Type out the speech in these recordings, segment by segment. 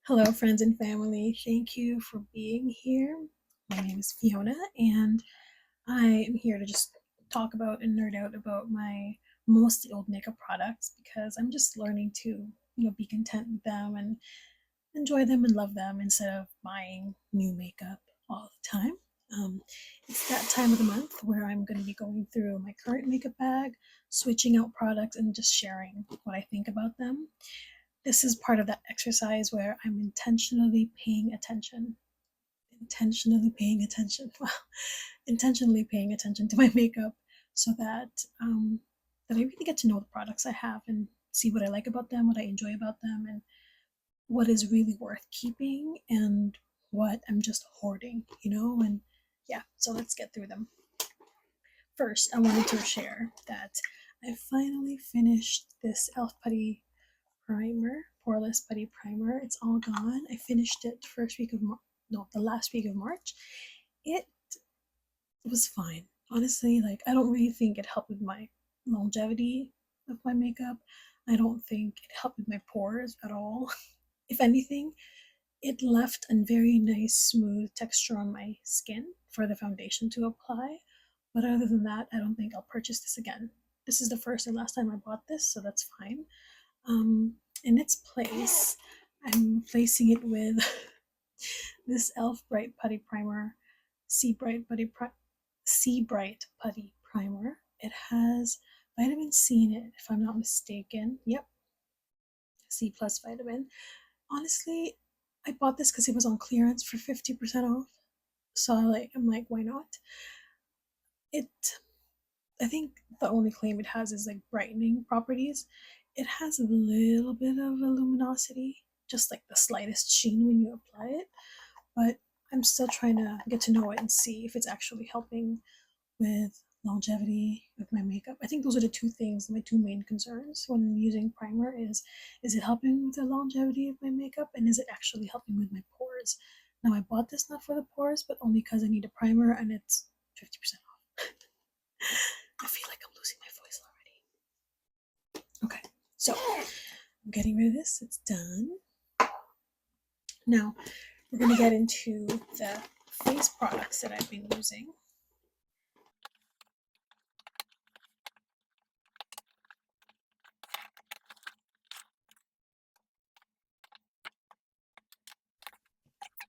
Hello, friends and family. Thank you for being here. My name is Fiona, and I am here to just talk about and nerd out about my mostly old makeup products because I'm just learning to, be content with them and enjoy them and love them instead of buying new makeup all the time. Um, it's that time of the month where I'm going to be going through my current makeup bag, switching out products, and just sharing what I think about them. This is part of that exercise where I'm intentionally paying attention. Intentionally paying attention. Wow. Intentionally paying attention to my makeup so that I really get to know the products I have and see what I like about them, what I enjoy about them, and what is really worth keeping and what I'm just hoarding. And yeah, so let's get through them. First, I wanted to share that I finally finished this Elf Putty primer, Poreless Putty Primer. It's all gone. I finished it the last week of March. It was fine. Honestly, like I don't really think it helped with my longevity of my makeup. I don't think it helped with my pores at all. If anything, it left a very nice smooth texture on my skin for the foundation to apply. But other than that, I don't think I'll purchase this again. This is the first and last time I bought this, so that's fine. Um, in its place, I'm placing it with this Elf Bright Putty Primer, Sea Bright Putty Primer. It has vitamin C in it, if I'm not mistaken. Yep, C plus vitamin. Honestly, I bought this because it was on clearance for 50% off. So I'm like, why not? It I think the only claim it has is like brightening properties. It has a little bit of a luminosity, just like the slightest sheen when you apply it, but I'm still trying to get to know it and see if it's actually helping with longevity with my makeup. I think those are the two things, my two main concerns when using primer is it helping with the longevity of my makeup and is it actually helping with my pores? Now I bought this not for the pores, but only because I need a primer and it's 50% off. I feel like I'm losing my voice already. Okay, so I'm getting rid of this. It's done. Now we're going to get into the face products that I've been using.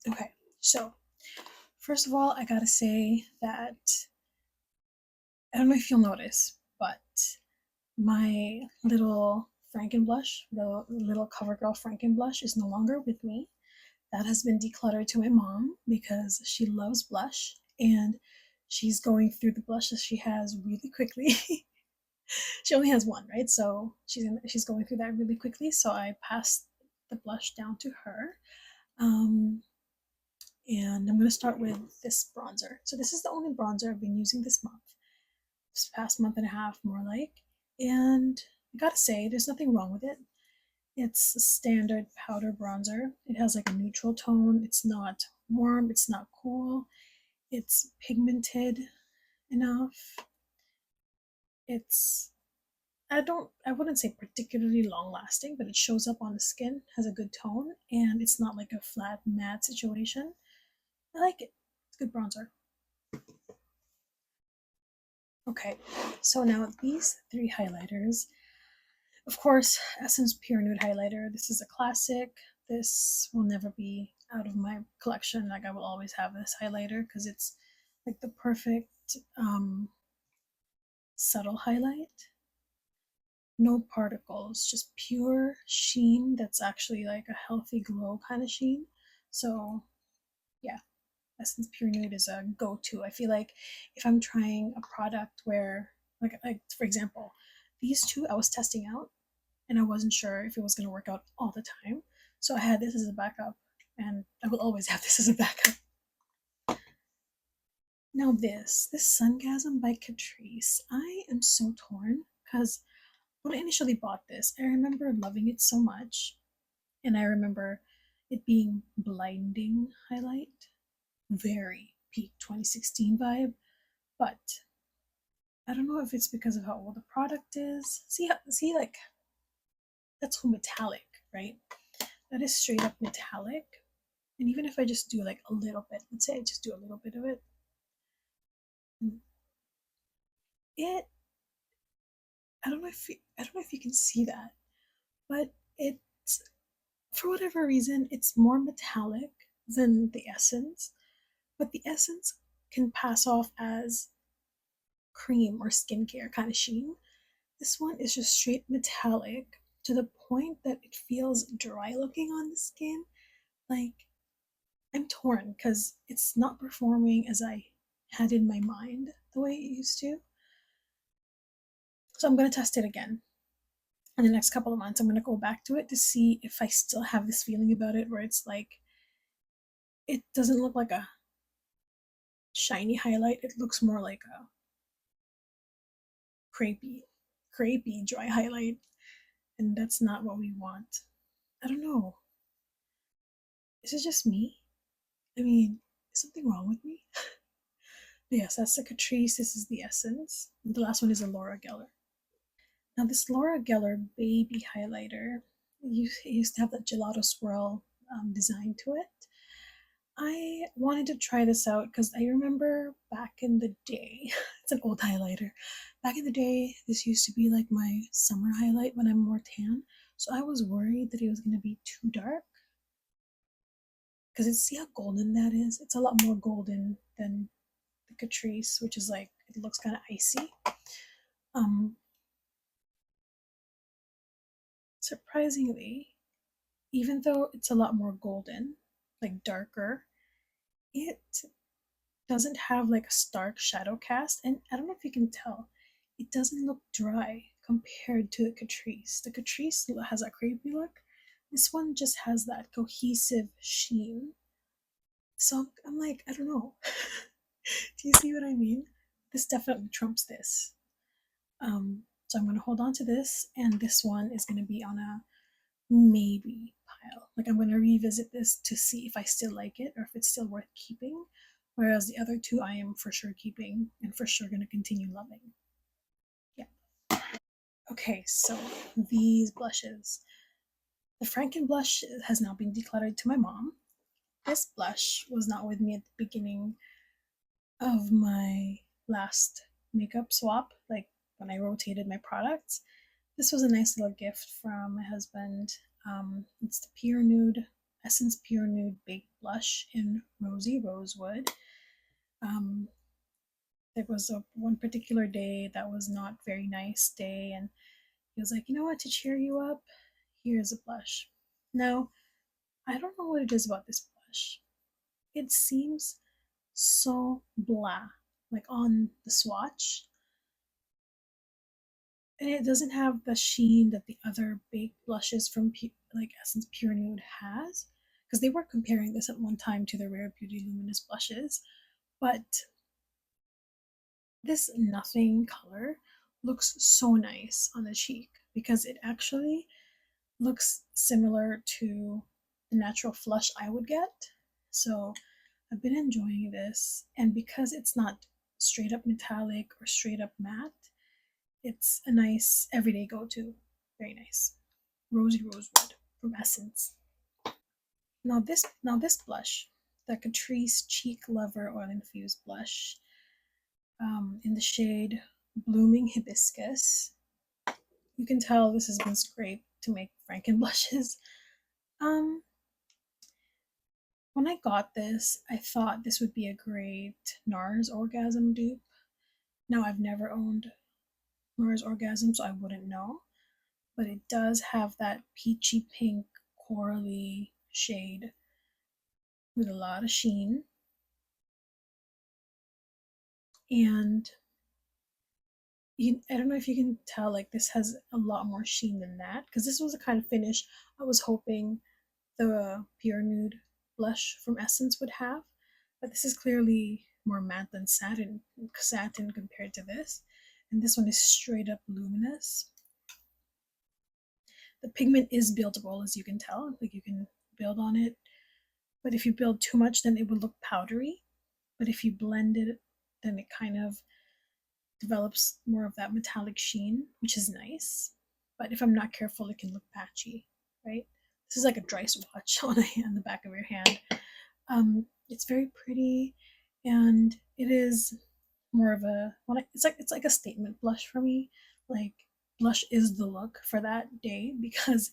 Okay, so first of all, I gotta say that I don't know if you'll notice, but my little Franken blush, the little CoverGirl Franken blush, is no longer with me. That has been decluttered to my mom because she loves blush and she's going through the blushes she has really quickly. She only has one, right? So she's going through that really quickly. So I passed the blush down to her. Um, and I'm going to start with this bronzer. So this is the only bronzer I've been using this past month and a half, more like. And I gotta say, there's nothing wrong with it. It's a standard powder bronzer. It has like a neutral tone. It's not warm. It's not cool. It's pigmented enough. It's I wouldn't say particularly long lasting, but it shows up on the skin, has a good tone, and it's not like a flat matte situation. I like it. It's a good bronzer. Okay, so now these three highlighters. Of course, Essence Pure Nude Highlighter. This is a classic. This will never be out of my collection. Like I will always have this highlighter because it's like the perfect subtle highlight. No particles, just pure sheen that's actually like a healthy glow kind of sheen. So yeah, Essence Pure Nude is a go-to. I feel like if I'm trying a product where like for example, these two I was testing out and I wasn't sure if it was going to work out all the time. So I had this as a backup, and I will always have this as a backup. Now this Sungasm by Catrice, I am so torn because when I initially bought this, I remember loving it so much, and I remember it being blinding highlight, very peak 2016 vibe, but I don't know if it's because of how old the product is. See like that's whole metallic, right? that is straight up metallic. And even if I just do like a little bit, let's say I just do a little bit of it, it I don't know if you can see that, but it's for whatever reason it's more metallic than the essence, but the essence can pass off as cream or skincare kind of sheen. This one is just straight metallic to the point that it feels dry looking on the skin. Like, I'm torn because it's not performing as I had in my mind the way it used to. So I'm going to test it again. In the next couple of months, I'm going to go back to it to see if I still have this feeling about it where it's like, it doesn't look like a shiny highlight. It looks more like a crepey, crepey dry highlight. And that's not what we want. I don't know. Is it just me? I mean, is something wrong with me? But yes, that's the Catrice. This is the Essence. The last one is a Laura Geller. Now, this Laura Geller baby highlighter used to have that gelato swirl design to it. I wanted to try this out because I remember back in the day, it's an old highlighter. Back in the day, this used to be like my summer highlight when I'm more tan. So I was worried that it was going to be too dark because see how golden that is? It's a lot more golden than the Catrice, which is like, it looks kind of icy. Um, Surprisingly, even though it's a lot more golden, like darker, it doesn't have like a stark shadow cast. And I don't know if you can tell, it doesn't look dry compared to the Catrice. The Catrice has a creepy look. This one just has that cohesive sheen. So I'm like, I don't know. Do you see what I mean? This definitely trumps this. So I'm going to hold on to this, and this one is going to be on a maybe pile. Like, I'm going to revisit this to see if I still like it or if it's still worth keeping. Whereas the other two I am for sure keeping and for sure going to continue loving. Yeah. Okay, so these blushes. The Franken blush has now been decluttered to my mom. This blush was not with me at the beginning of my last makeup swap, like when I rotated my products. This was a nice little gift from my husband. It's the Pure Nude Essence Pure Nude Baked Blush in Rosy Rosewood. Um, there was one particular day that was not very nice day, and he was like, you know what, to cheer you up, here's a blush. Now, I don't know what it is about this blush. It seems so blah, like on the swatch, and it doesn't have the sheen that the other baked blushes from like Essence Pure Nude has, because they were comparing this at one time to the Rare Beauty Luminous blushes, but this nothing color looks so nice on the cheek because it actually looks similar to the natural flush I would get. So I've been enjoying this, and because it's not straight up metallic or straight up matte, it's a nice everyday go-to. Very nice. Rosy Rosewood from Essence. Now this blush, the Catrice Cheek Lover Oil Infused Blush, in the shade Blooming Hibiscus. You can tell this has been scraped to make Franken blushes. Um, when I got this, I thought this would be a great NARS Orgasm dupe. Now, I've never owned NARS Orgasm, so I wouldn't know, but it does have that peachy pink corally shade with a lot of sheen. And I don't know if you can tell, like, this has a lot more sheen than that, because this was the kind of finish I was hoping the Pure Nude blush from Essence would have. But this is clearly more matte than satin compared to this. And this one is straight up luminous. The pigment is buildable, as you can tell. Like, you can build on it. But if you build too much, then it would look powdery. But if you blend it, then it kind of develops more of that metallic sheen, which is nice. But if I'm not careful, it can look patchy, right? This is like a dry swatch on the back of your hand. It's very pretty, and it is more of a it's like a statement blush for me. Like blush is the look for that day because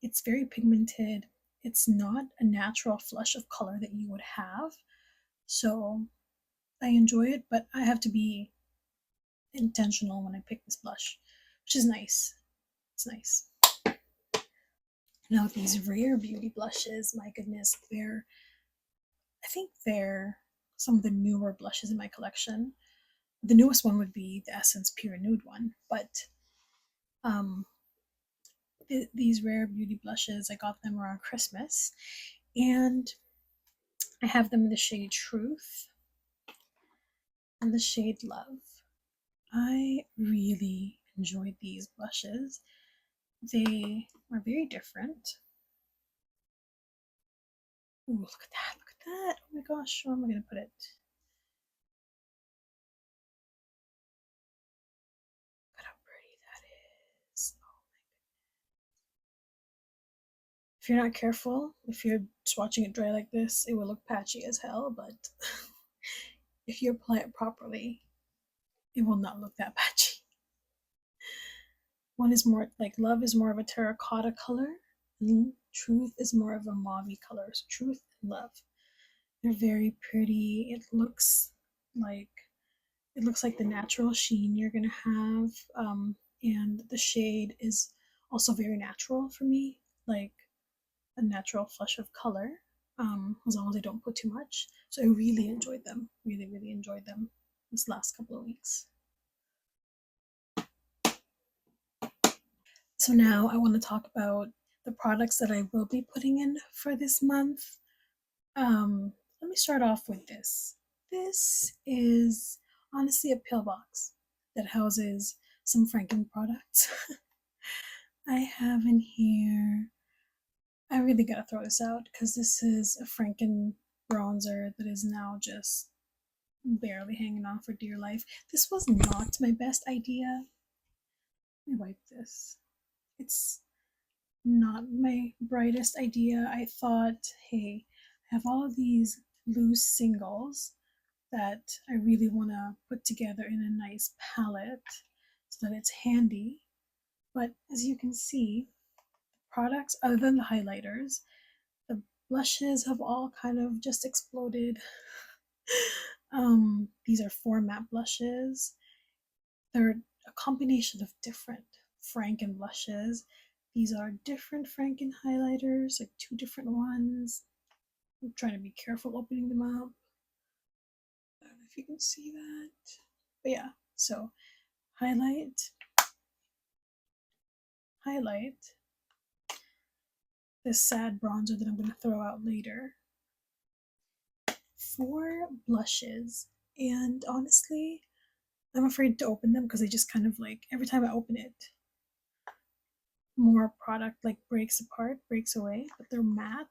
it's very pigmented. It's not a natural flush of color that you would have. So I enjoy it, but I have to be intentional when I pick this blush, which is nice. It's nice. Now these rare beauty blushes, my goodness, I think they're some of the newer blushes in my collection. The newest one would be the Essence Pure Nude one, but um, these rare beauty blushes, I got them around Christmas, and I have them in the shade Truth and the shade Love. I really enjoyed these blushes. They are very different. Ooh, look at that, look at that. Oh my gosh, where am I going to put it? Look at how pretty that is. Oh. If you're not careful, if you're just watching it dry like this, it will look patchy as hell, but if you apply it properly, it will not look that patchy. One is more like Love is more of a terracotta color, and Truth is more of a mauve color. So Truth and Love, they're very pretty. Like it looks like the natural sheen you're gonna have, and the shade is also very natural for me, like a natural flush of color, as long as I don't put too much. So I really enjoyed them. Really, really enjoyed them this last couple of weeks. So now I want to talk about the products that I will be putting in for this month. Let me start off with this. This is honestly a pill box that houses some Franken products. I have in here, I really gotta throw this out because this is a Franken bronzer that is now just barely hanging on for dear life. This was not my best idea. Let me wipe this. It's not my brightest idea. I thought, hey, I have all of these loose singles that I really want to put together in a nice palette so that it's handy. But as you can see, products other than the highlighters, the blushes have all kind of just exploded. These are 4 matte blushes. They're a combination of different Franken blushes. These are different Franken highlighters, like 2 different ones. I'm trying to be careful opening them up. I don't know if you can see that. But yeah, so highlight, highlight, this sad bronzer that I'm going to throw out later. 4 blushes, and honestly, I'm afraid to open them because they just kind of like every time I open it, more product like breaks apart, breaks away, but they're matte.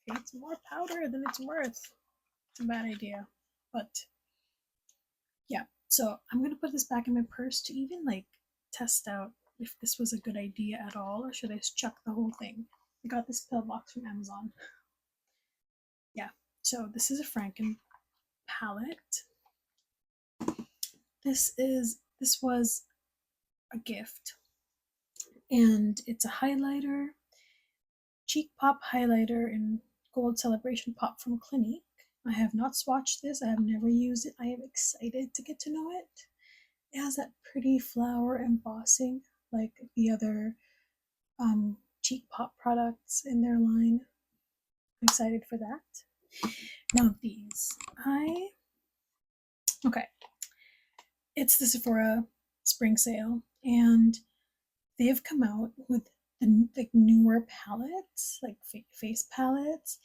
It's more powder than it's worth. It's a bad idea. But yeah, so I'm gonna put this back in my purse to even like test out if this was a good idea at all, or should I just chuck the whole thing? I got this pill box from Amazon. Yeah, so this is a Franken palette. This was a gift, and it's a highlighter, cheek pop highlighter in gold celebration pop from Clinique. I have not swatched this. I have never used it. I am excited to get to know it. It has that pretty flower embossing like the other cheek pop products in their line. I'm excited for that. Now these, okay, it's the Sephora spring sale, and they have come out with the like newer palettes, like face palettes,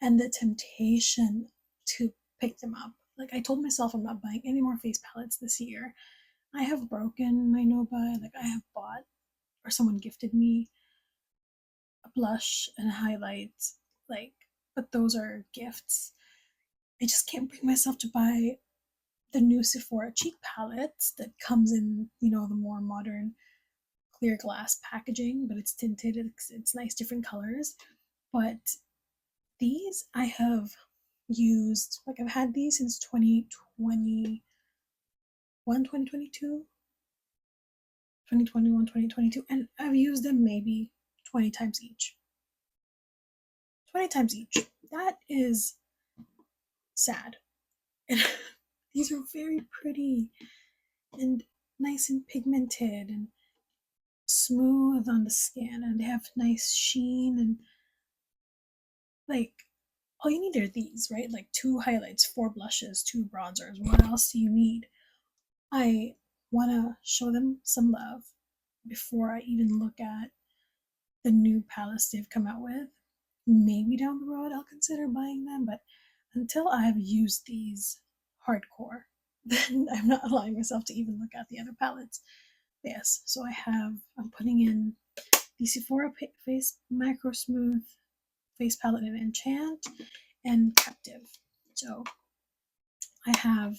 and the temptation to pick them up. Like I told myself I'm not buying any more face palettes this year. I have broken my no buy. Like I have bought, or someone gifted me a blush and a highlight, like, but those are gifts. I just can't bring myself to buy the new Sephora cheek palettes that comes in, the more modern clear glass packaging, but it's tinted. It's nice, different colors. But these I have used, like I've had these since 2021, 2022, 2021, 2022, and I've used them maybe 20 times each. 20 times each. That is sad. And these are very pretty and nice and pigmented and smooth on the skin, and they have nice sheen, and like all you need are these, right? Like 2 highlights, 4 blushes, 2 bronzers. What else do you need? I want to show them some love before I even look at the new palettes they've come out with. Maybe down the road I'll consider buying them, but until I've used these hardcore, then I'm not allowing myself to even look at the other palettes. Yes, so I'm putting in the Sephora Face Micro Smooth Face Palette in Enchant and Captive. So I have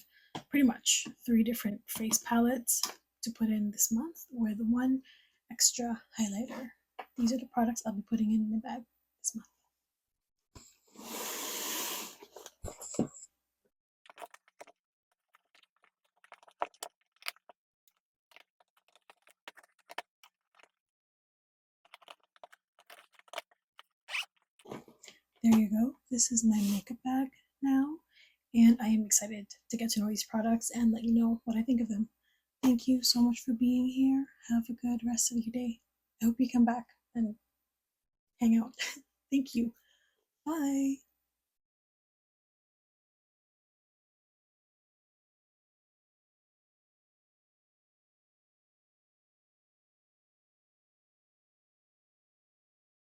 pretty much 3 different face palettes to put in this month with 1 extra highlighter. These are the products I'll be putting in my bag this month. There you go. This is my makeup bag now, and I am excited to get to know these products and let you know what I think of them. Thank you so much for being here. Have a good rest of your day. I hope you come back and hang out. Thank you. Bye.